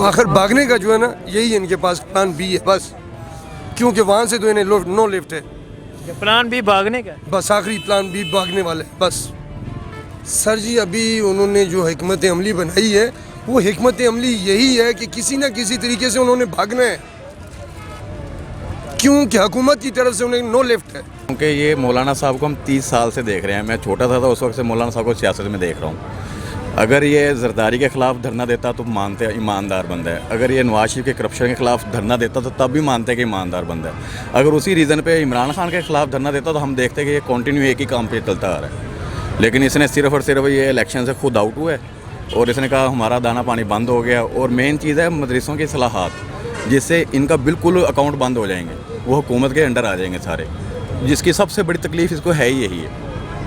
آخر بھاگنے کا جو ہے نا یہی ان کے پاس پلان بی ہے بس, کیونکہ وہاں سے تو انہیں نو لفٹ ہے. پلان بھی بھاگنے کا بس آخری پلان بی بھاگنے والے بس. سر جی ابھی انہوں نے جو حکمت عملی بنائی ہے وہ حکمت عملی یہی ہے کہ کسی نہ کسی طریقے سے انہوں نے بھاگنا ہے, کیونکہ حکومت کی طرف سے انہیں نو لفٹ ہے. کیونکہ یہ مولانا صاحب کو ہم 30 سال سے دیکھ رہے ہیں. میں چھوٹا تھا اس وقت سے مولانا صاحب کو سیاست میں دیکھ رہا ہوں. اگر یہ زرداری کے خلاف دھرنا دیتا تو مانتے ایماندار بندہ ہے. اگر یہ نواز شریف کے کرپشن کے خلاف دھرنا دیتا تو تب بھی مانتے کہ ایماندار بندہ ہے. اگر اسی ریزن پہ عمران خان کے خلاف دھرنا دیتا تو ہم دیکھتے کہ یہ کنٹینیو ایک ہی کام پہ چلتا آ رہا ہے. لیکن اس نے صرف اور صرف یہ الیکشن سے خود آؤٹ ہوا ہے اور اس نے کہا ہمارا دانہ پانی بند ہو گیا. اور مین چیز ہے مدرسوں کی اصلاحات, جس سے ان کا بالکل اکاؤنٹ بند ہو جائیں گے, وہ حکومت کے انڈر آ جائیں گے سارے, جس کی سب سے بڑی تکلیف اس کو ہے ہی یہی ہے.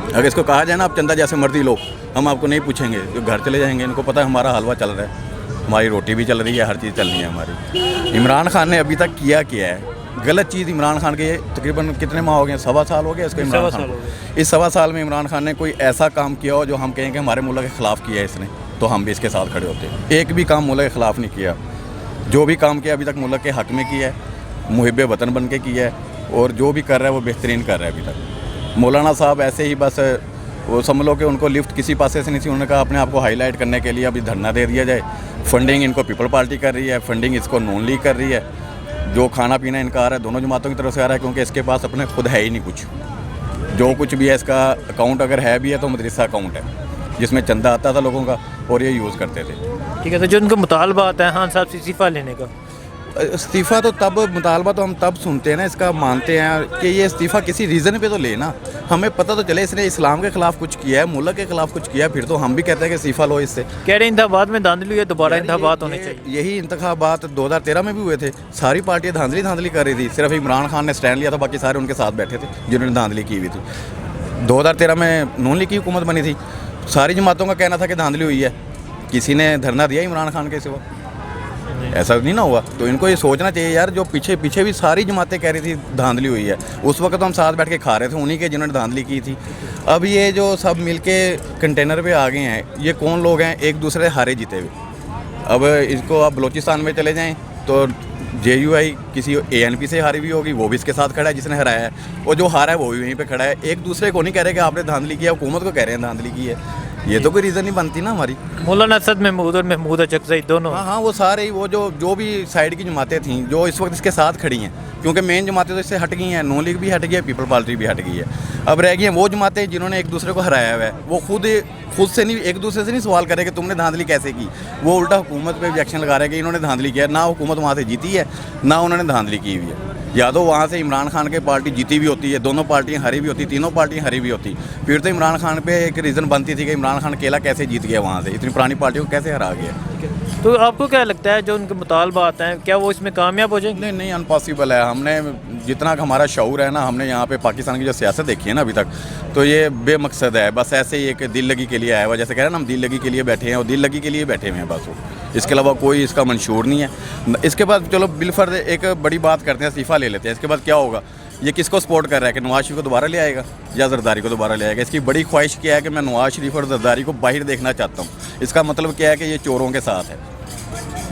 اگر اس کو کہا جائے نا آپ چندہ جیسے مرضی لو, ہم آپ کو نہیں پوچھیں گے, جو گھر چلے جائیں گے. ان کو پتہ ہے ہمارا حلوہ چل رہا ہے, ہماری روٹی بھی چل رہی ہے, ہر چیز چل رہی ہے ہماری. عمران خان نے ابھی تک کیا ہے غلط چیز. عمران خان کے تقریباً کتنے ماہ ہو گئے, 1.25 سال ہو گیا اس کو عمران خان. اس 1.25 سال میں عمران خان نے کوئی ایسا کام کیا ہو جو ہم کہیں کہ ہمارے ملک کے خلاف کیا ہے اس نے, تو ہم بھی اس کے ساتھ کھڑے ہوتے ہیں. ایک بھی کام ملک کے خلاف نہیں کیا. جو بھی کام کیا ابھی تک ملک کے حق میں کیا ہے, محب وطن بن کے کیا ہے, اور جو بھی کر رہا ہے وہ بہترین کر رہا ہے ابھی تک. مولانا صاحب ایسے ہی بس وہ سمجھ لو کہ ان کو لفٹ کسی پاسے سے نہیں تھی. انہوں نے کہا اپنے آپ کو ہائی لائٹ کرنے کے لیے ابھی دھرنا دے دیا جائے. فنڈنگ ان کو پیپل پارٹی کر رہی ہے, فنڈنگ اس کو نون لیگ کر رہی ہے. جو کھانا پینا ان کا آ رہا ہے دونوں جماعتوں کی طرف سے آ رہا ہے, کیونکہ اس کے پاس اپنے خود ہے ہی نہیں کچھ. جو کچھ بھی ہے اس کا اکاؤنٹ اگر ہے بھی ہے تو مدرسہ اکاؤنٹ ہے, جس میں چندہ آتا تھا لوگوں کا اور یہ یوز کرتے تھے. ٹھیک ہے, تو جو ان کا مطالبہ آتا ہے خان صاحب سے استعفیٰ لینے کا, استعفیٰ تو تب مطالبہ تو ہم تب سنتے ہیں نا اس کا, مانتے ہیں کہ یہ استعفیٰ کسی ریزن پہ تو لے نا. ہمیں پتہ تو چلے اس نے اسلام کے خلاف کچھ کیا ہے, ملک کے خلاف کچھ کیا ہے, پھر تو ہم بھی کہتے ہیں کہ استعفیٰ لو اس سے. کہہ رہے انتخابات میں دھاندلی ہوئی ہے, دوبارہ انتخابات ہونے چاہیے. یہی انتخابات 2013 میں بھی ہوئے تھے, ساری پارٹیاں دھاندلی کر رہی تھی. صرف عمران خان نے اسٹینڈ لیا تھا, باقی سارے ان کے ساتھ بیٹھے تھے جنہوں نے دھاندلی کی ہوئی تھی. 2013 میں نون لیگ کی حکومت بنی تھی, ساری جماعتوں کا کہنا تھا کہ دھاندلی ہوئی ہے. کسی نے دھرنا دیا عمران خان کے سوا؟ ایسا نہیں نہ ہوا. تو ان کو یہ سوچنا چاہیے یار, جو پیچھے بھی ساری جماعتیں کہہ رہی تھی دھاندلی ہوئی ہے, اس وقت تو ہم ساتھ بیٹھ کے کھا رہے تھے انہی کے جنہوں نے دھاندلی کی تھی. اب یہ جو سب مل کے کنٹینر پہ آ گئے ہیں, یہ کون لوگ ہیں؟ ایک دوسرے ہارے جیتے ہوئے. اب اس کو آپ بلوچستان میں چلے جائیں تو JUI کسی ANP سے ہاری ہوئی ہوگی, وہ بھی اس کے ساتھ کھڑا ہے جس نے ہرایا ہے, اور جو ہارا ہے وہ بھی وہیں پہ کھڑا ہے. ایک دوسرے کو نہیں کہہ رہے کہ آپ نے دھاندلی کیا, حکومت کو کہہ رہے ہیں دھاندلی کی ہے. یہ تو کوئی ریزن نہیں بنتی نا ہماری. مولانا اسد محمود اور محمود اچکزئی دونوں, ہاں وہ سارے ہی وہ جو بھی سائیڈ کی جماعتیں تھیں جو اس وقت اس کے ساتھ کھڑی ہیں, کیونکہ مین جماعتیں تو اس سے ہٹ گئی ہیں. نون لیگ بھی ہٹ گئی ہے, پیپل پارٹی بھی ہٹ گئی ہے. اب رہ گئی ہیں وہ جماعتیں جنہوں نے ایک دوسرے کو ہرایا ہوا ہے. وہ خود سے نہیں, ایک دوسرے سے نہیں سوال کرے کہ تم نے دھاندلی کیسے کی. وہ الٹا حکومت پہ آبجیکشن لگا رہے ہیں کہ انہوں نے دھاندلی کیا ہے. نہ حکومت وہاں سے جیتی ہے, نہ انہوں نے دھاندلی کی ہوئی ہے. یا تو وہاں سے عمران خان کے پارٹی جیتی ہوئی ہوتی ہے, دونوں پارٹیاں ہری بھی ہوتی, تینوں پارٹیاں ہری بھی ہوتی, پھر تو عمران خان پہ ایک ریزن بنتی تھی کہ عمران خان اکیلا کیسے جیت گیا وہاں سے, اتنی پرانی پارٹیوں کو کیسے ہرا گیا. تو آپ کو کیا لگتا ہے جو ان کے مطالبہ آتے ہیں کیا وہ اس میں کامیاب ہو جائیں گے؟ نہیں امپاسبل ہے. ہم نے جتنا ہمارا شعور ہے نا, ہم نے یہاں پہ پاکستان کی جو سیاست دیکھی ہے نا ابھی تک, تو یہ بے مقصد ہے. بس ایسے ہی ایک دل لگی کے لیے آیا ہوا, جیسے کہہ رہے ہیں نا ہم دل لگی کے لیے بیٹھے ہیں, اور دل لگی کے لیے بیٹھے ہوئے ہیں بس. وہ اس کے علاوہ کوئی اس کا منشور نہیں ہے. اس کے بعد چلو بالفرض ایک بڑی بات کرتے ہیں, استعفیٰ لے لیتے ہیں. اس کے بعد کیا ہوگا؟ یہ کس کو سپورٹ کر رہا ہے کہ نواز شریف کو دوبارہ لے آئے گا یا زرداری کو دوبارہ لے آئے گا؟ اس کی بڑی خواہش کیا ہے کہ میں نواز شریف اور زرداری کو باہر دیکھنا چاہتا ہوں. اس کا مطلب کیا ہے کہ یہ چوروں کے ساتھ ہے.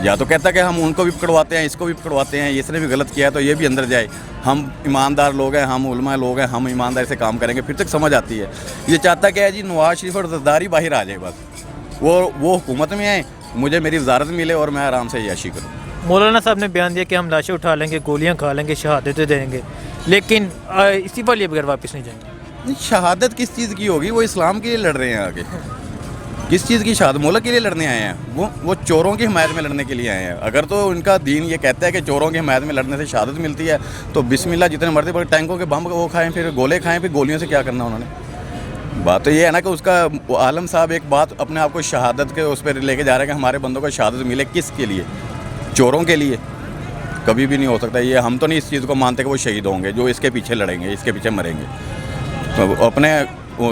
یا تو کہتا ہے کہ ہم ان کو بھی پکڑواتے ہیں, اس کو بھی پکڑواتے ہیں, اس نے بھی غلط کیا ہے تو یہ بھی اندر جائے. ہم ایماندار لوگ ہیں, ہم علماء لوگ ہیں, ہم ایمانداری سے کام کریں گے, پھر تک سمجھ آتی ہے. یہ چاہتا کیا ہے جی, نواز شریف اور زرداری باہر آ جائے, بس وہ حکومت میں آئیں, مجھے میری وزارت ملے اور میں آرام سے عیاشی کروں. مولانا صاحب نے بیان دیا کہ ہم لاشیں اٹھا لیں گے, گولیاں کھا لیں گے, شہادتیں دیں گے, لیکن استعفیٰ لیے بغیر واپس نہیں جائیں گے. شہادت کس چیز کی ہوگی؟ وہ اسلام کے لیے لڑ رہے ہیں آگے. کس چیز کی شہادت؟ ملک کے لیے لڑنے آئے ہیں. وہ چوروں کی حمایت میں لڑنے کے لیے آئے ہیں. اگر تو ان کا دین یہ کہتا ہے کہ چوروں کی حمایت میں لڑنے سے شہادت ملتی ہے تو بسم اللہ, جتنے مرضی پر ٹینکوں کے بم وہ کھائیں, پھر گولے کھائیں, پھر گولیوں سے کیا کرنا انہوں نے. بات تو یہ ہے نا کہ اس کا عالم صاحب ایک بات اپنے آپ کو شہادت کے اس پہ لے کے جا رہے ہیں کہ ہمارے بندوں کو شہادت ملے. کس کے لیے؟ چوروں کے لیے؟ کبھی بھی نہیں ہو سکتا یہ. ہم تو نہیں اس چیز کو مانتے کہ وہ شہید ہوں گے جو اس کے پیچھے لڑیں گے, اس کے پیچھے مریں گے. تو اپنے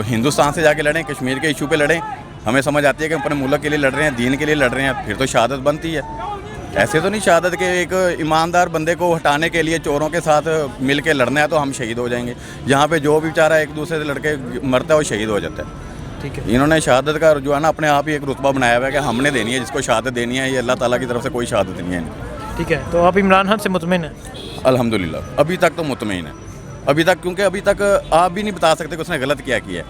ہندوستان سے جا کے لڑیں, کشمیر کے ایشو پہ لڑیں. ہمیں سمجھ آتی ہے کہ اپنے ملک کے لیے لڑ رہے ہیں, دین کے لیے لڑ رہے ہیں, پھر تو شہادت بنتی ہے. ایسے تو نہیں شہادت کہ ایک ایماندار بندے کو ہٹانے کے لیے چوروں کے ساتھ مل کے لڑنا ہے تو ہم شہید ہو جائیں گے. یہاں پہ جو بھی بیچارہ ایک دوسرے سے لڑ کے مرتا ہے وہ شہید ہو جاتا ہے. ٹھیک ہے. انہوں نے شہادت کا جو ہے نا اپنے آپ ہی ایک رتبہ بنایا ہوا ہے کہ ہم نے دینی ہے، جس کو شہادت دینی ہے، یہ اللہ تعالیٰ کی طرف سے کوئی شہادت نہیں ہے ان کی. ٹھیک ہے. تو آپ عمران خان سے مطمئن ہیں؟ الحمدللہ ابھی تک تو مطمئن ہے، ابھی تک، کیونکہ ابھی تک آپ بھی نہیں بتا سکتے کہ اس نے غلط کیا ہے.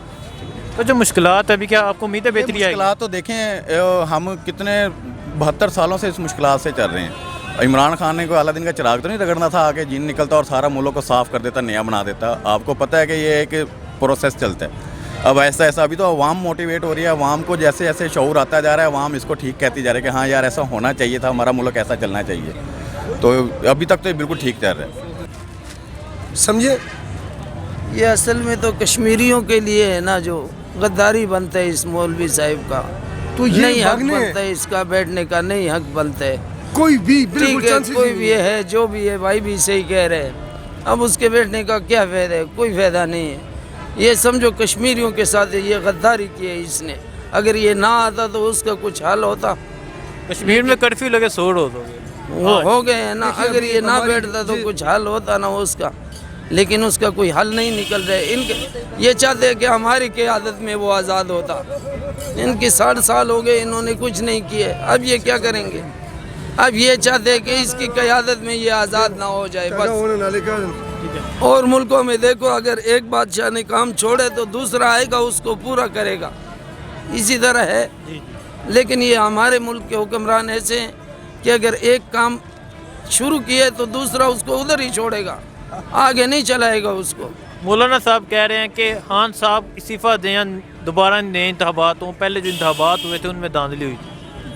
تو جو مشکلات ابھی کیا آپ کو امید ہے بہتری آئے گی؟ مشکلات تو دیکھیں ہم کتنے 72 سالوں سے اس مشکلات سے چل رہے ہیں. عمران خان نے کوئی اعلیٰ دن کا چراغ تو نہیں رگڑنا تھا، آگے جن نکلتا اور سارا ملک کو صاف کر دیتا، نیا بنا دیتا. آپ کو پتہ ہے کہ یہ ایک پروسیس چلتا ہے. اب ایسا ابھی تو عوام موٹیویٹ ہو رہی ہے، عوام کو جیسے جیسے شعور آتا جا رہا ہے، عوام اس کو ٹھیک کہتی جا رہی ہے کہ ہاں یار ایسا ہونا چاہیے تھا، ہمارا ملک ایسا چلنا چاہیے. تو ابھی تک تو یہ بالکل ٹھیک چل رہا ہے. سمجھے. یہ اصل میں تو کشمیریوں کے لیے ہے نا، جو غداری بنتا ہے اس مولوی صاحب کا، تو یہ نہیں حق بھاگنے بنتا ہے اس کا بیٹھنے کا، نہیں حق بنتا ہے. کوئی بھی ٹھیک بالکل ہے، چانس کوئی بھی ہے جو بھی ہے، بھائی بھی صحیح کہہ رہے ہیں. اب اس کے بیٹھنے کا کیا فائدہ ہے؟ کوئی فائدہ نہیں ہے. یہ سمجھو کشمیریوں کے ساتھ یہ غداری کی ہے اس نے. اگر یہ نہ آتا تو اس کا کچھ حل ہوتا. کشمیر میں کرفیو لگے 100 روز ہو گئے. وہ ہو گئے ہیں نا. اگر یہ نہ بیٹھتا تو کچھ حل ہوتا نا اس کا، لیکن اس کا کوئی حل نہیں نکل رہا ہے. یہ چاہتے ہیں کہ ہماری قیادت میں وہ آزاد ہوتا. ان کی 60 سال ہو گئے، انہوں نے کچھ نہیں کیے. اب یہ کیا کریں گے؟ اب یہ چاہتے ہیں کہ اس کی قیادت میں یہ آزاد نہ ہو جائے بس. اور ملکوں میں دیکھو، اگر ایک بادشاہ نے کام چھوڑے تو دوسرا آئے گا اس کو پورا کرے گا. اسی طرح ہے. لیکن یہ ہمارے ملک کے حکمران ایسے ہیں کہ اگر ایک کام شروع کیے تو دوسرا اس کو ادھر ہی چھوڑے گا، آگے نہیں چلائے گا اس کو. مولانا صاحب کہہ رہے ہیں کہ خان صاحب استعفیٰ دیں، دوبارہ نئے انتخابات ہوں. پہلے جو انتخابات ہوئے تھے ان میں دھاندلی ہوئی تھی.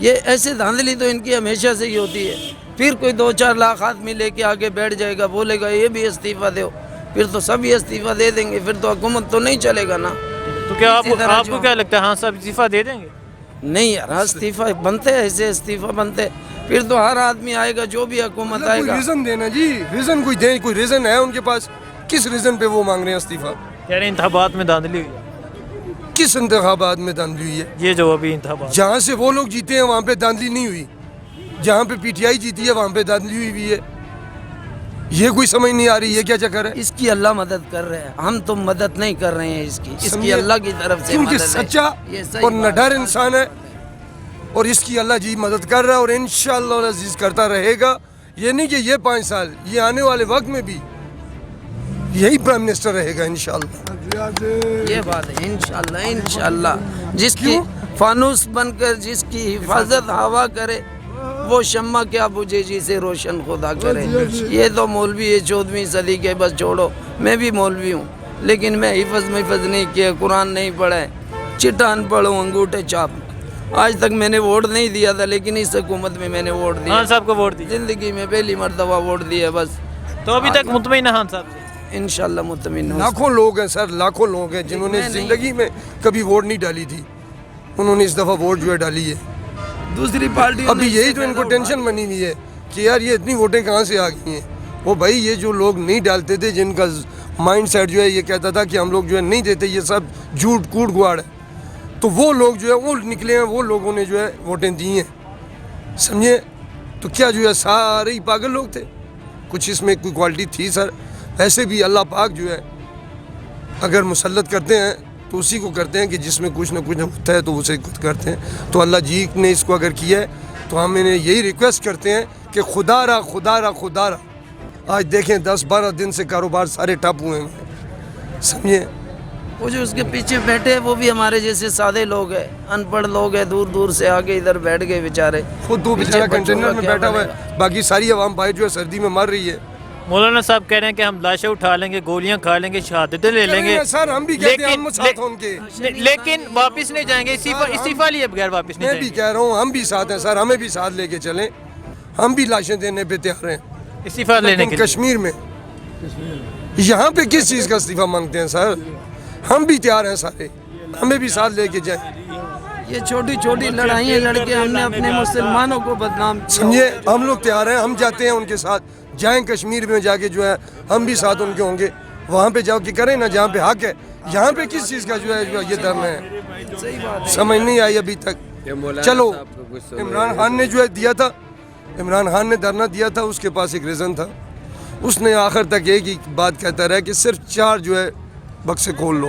یہ ایسے دھاندلی تو ان کی ہمیشہ سے ہی ہوتی ہے. پھر کوئی 2-4 لاکھ آدمی لے کے آگے بیٹھ جائے گا، بولے گا یہ بھی استعفیٰ دو، پھر تو سبھی استعفیٰ دے دیں گے، پھر تو حکومت تو نہیں چلے گا نا. تو کیا آپ کو کیا لگتا ہے خان صاحب استعفیٰ دے دیں گے؟ نہیں یار، استعفیٰ بنتے ہیں، ایسے استعفیٰ بنتے پھر تو ہر آدمی آئے گا جو بھی حکومت آئے کوئی گا. ریزن دینا جی، ریزن کوئی دیں، کوئی ریزن ہے ان کے پاس؟ کس ریزن پہ وہ مانگ رہے ہیں استعفیٰ؟ کہہ رہے ہیں انتخابات میں دھاندلی ہوئی ہے. کس انتخابات میں دھاندلی ہوئی ہے؟ یہ جو ابھی انتخابات جہاں سے وہ لوگ جیتے ہیں وہاں پہ دھاندلی نہیں ہوئی. جہاں پہ پی ٹی آئی جیتی ہے وہاں پہ دھاندلی ہوئی ہے. یہ کوئی سمجھ نہیں آ رہی ہے کیا چکر ہے. اس کی اللہ مدد کر رہے ہیں، ہم تو مدد نہیں کر رہے ہیں اس کی سمجھے؟ اللہ کی طرف سے کیونکہ مدد ہے. سچا یہ صحیح اور بات نڈر انسان ہے، اور اس کی اللہ جی مدد کر رہا ہے اور انشاءاللہ العزیز کرتا رہے گا. یہ نہیں کہ یہ 5 سال، یہ آنے والے وقت میں بھی یہی پرائم منسٹر رہے گا انشاءاللہ. یہ بات ہے انشاءاللہ. انشاءاللہ جس کی فانوس بن کر جس کی حفاظت ہوا کرے، وہ شمع کیا بجھے جسے روشن خدا کرے. یہ تو مولوی ہے 14ویں صدی کے، بس چھوڑو. میں بھی مولوی ہوں لیکن میں حفظ نہیں کیا، قرآن نہیں پڑھا ہے، چٹا ان پڑھ ہوں، انگوٹھے چاپ. آج تک میں نے ووٹ نہیں دیا تھا، لیکن اس حکومت میں میں نے ووٹ دیا. خان صاحب کو ووٹ دی زندگی میں پہلی مرتبہ ووٹ دیا بس. تو ابھی تک مطمئن ہے خان صاحب سے؟ انشاءاللہ مطمئن ہوں. لاکھوں لوگ ہیں سر، لاکھوں لوگ ہیں جنہوں نے زندگی میں کبھی ووٹ نہیں ڈالی تھی، انہوں نے اس دفعہ ووٹ جو ہے ڈالی ہے. دوسری پارٹی ابھی یہی تو ان کو ٹینشن بنی ہوئی ہے کہ یار یہ اتنی ووٹیں کہاں سے آ گئی ہیں. وہ بھائی یہ جو لوگ نہیں ڈالتے تھے، جن کا مائنڈ سیٹ جو ہے یہ کہتا تھا کہ ہم لوگ جو ہے نہیں دیتے، یہ سب جھوٹ کوڑ گواڑ ہے، تو وہ لوگ جو ہے وہ نکلے ہیں، وہ لوگوں نے جو ہے ووٹیں دی ہیں. سمجھے. تو کیا جو ہے سارے ہی پاگل لوگ تھے؟ کچھ اس میں کوئی کوالٹی تھی سر. ایسے بھی اللہ پاک جو ہے اگر مسلط کرتے ہیں تو اسی کو کرتے ہیں کہ جس میں کچھ نہ کچھ ہوتا ہے تو اسے خود کرتے ہیں. تو اللہ جی نے اس کو اگر کیا ہے تو ہم انہیں یہی ریکویسٹ کرتے ہیں کہ خدا را خدا را خدا را. آج دیکھیں 10-12 دن سے کاروبار سارے ٹھپ ہوئے ہیں. سمجھے. وہ جو اس کے پیچھے بیٹھے ہیں وہ بھی ہمارے جیسے سادے لوگ ہیں، ان پڑھ لوگ ہیں، دور دور سے آ کے ادھر بیٹھ گئے بیچارے. خود تو بیچارہ کنٹینر میں بیٹھا ہوا ہے، باقی ساری عوام بھائی جو ہے سردی میں مر رہی ہے. مولانا صاحب کہہ رہے ہیں کہ ہم لاشیں اٹھا لیں گے، گولیاں کھا لیں گے، شہادتیں لے لیں گے، سر ہم بھی کہتے ہیں ہم ساتھ ہیں ان کے، لیکن واپس نہیں جائیں گے. استعفیٰ لیے بغیر واپس نہیں میں جائیں بھی گے. کہہ رہا ہوں ہم بھی ساتھ ہیں سر، ہمیں بھی ساتھ لے کے چلیں. ہم بھی لاشیں دینے پہ تیار ہیں استعفیٰ لینے کے لیے. کشمیر میں. یہاں پہ کس چیز کا استعفیٰ مانگتے ہیں سر؟ ہم بھی تیار ہیں سارے، ہمیں بھی ساتھ لے کے جائیں. یہ چھوٹی چھوٹی لڑائیاں لڑ کے ہم نے اپنے مسلمانوں کو بدنام کیا. سمجھے. ہم لوگ تیار ہیں، ہم جاتے ہیں ان کے ساتھ، جائیں کشمیر میں جا کے جو ہے ہم بھی ساتھ ان کے ہوں گے. وہاں پہ جاؤ کہ کریں نا جہاں پہ حق ہے. یہاں پہ کس چیز کا جو ہے یہ دھرنا ہے؟ سمجھ نہیں آئی ابھی تک. چلو عمران خان نے جو ہے دیا تھا، عمران خان نے دھرنا دیا تھا، اس کے پاس ایک ریزن تھا. اس نے آخر تک ایک ہی بات کہتا رہا کہ صرف 4 جو ہے بکسے کھول لو.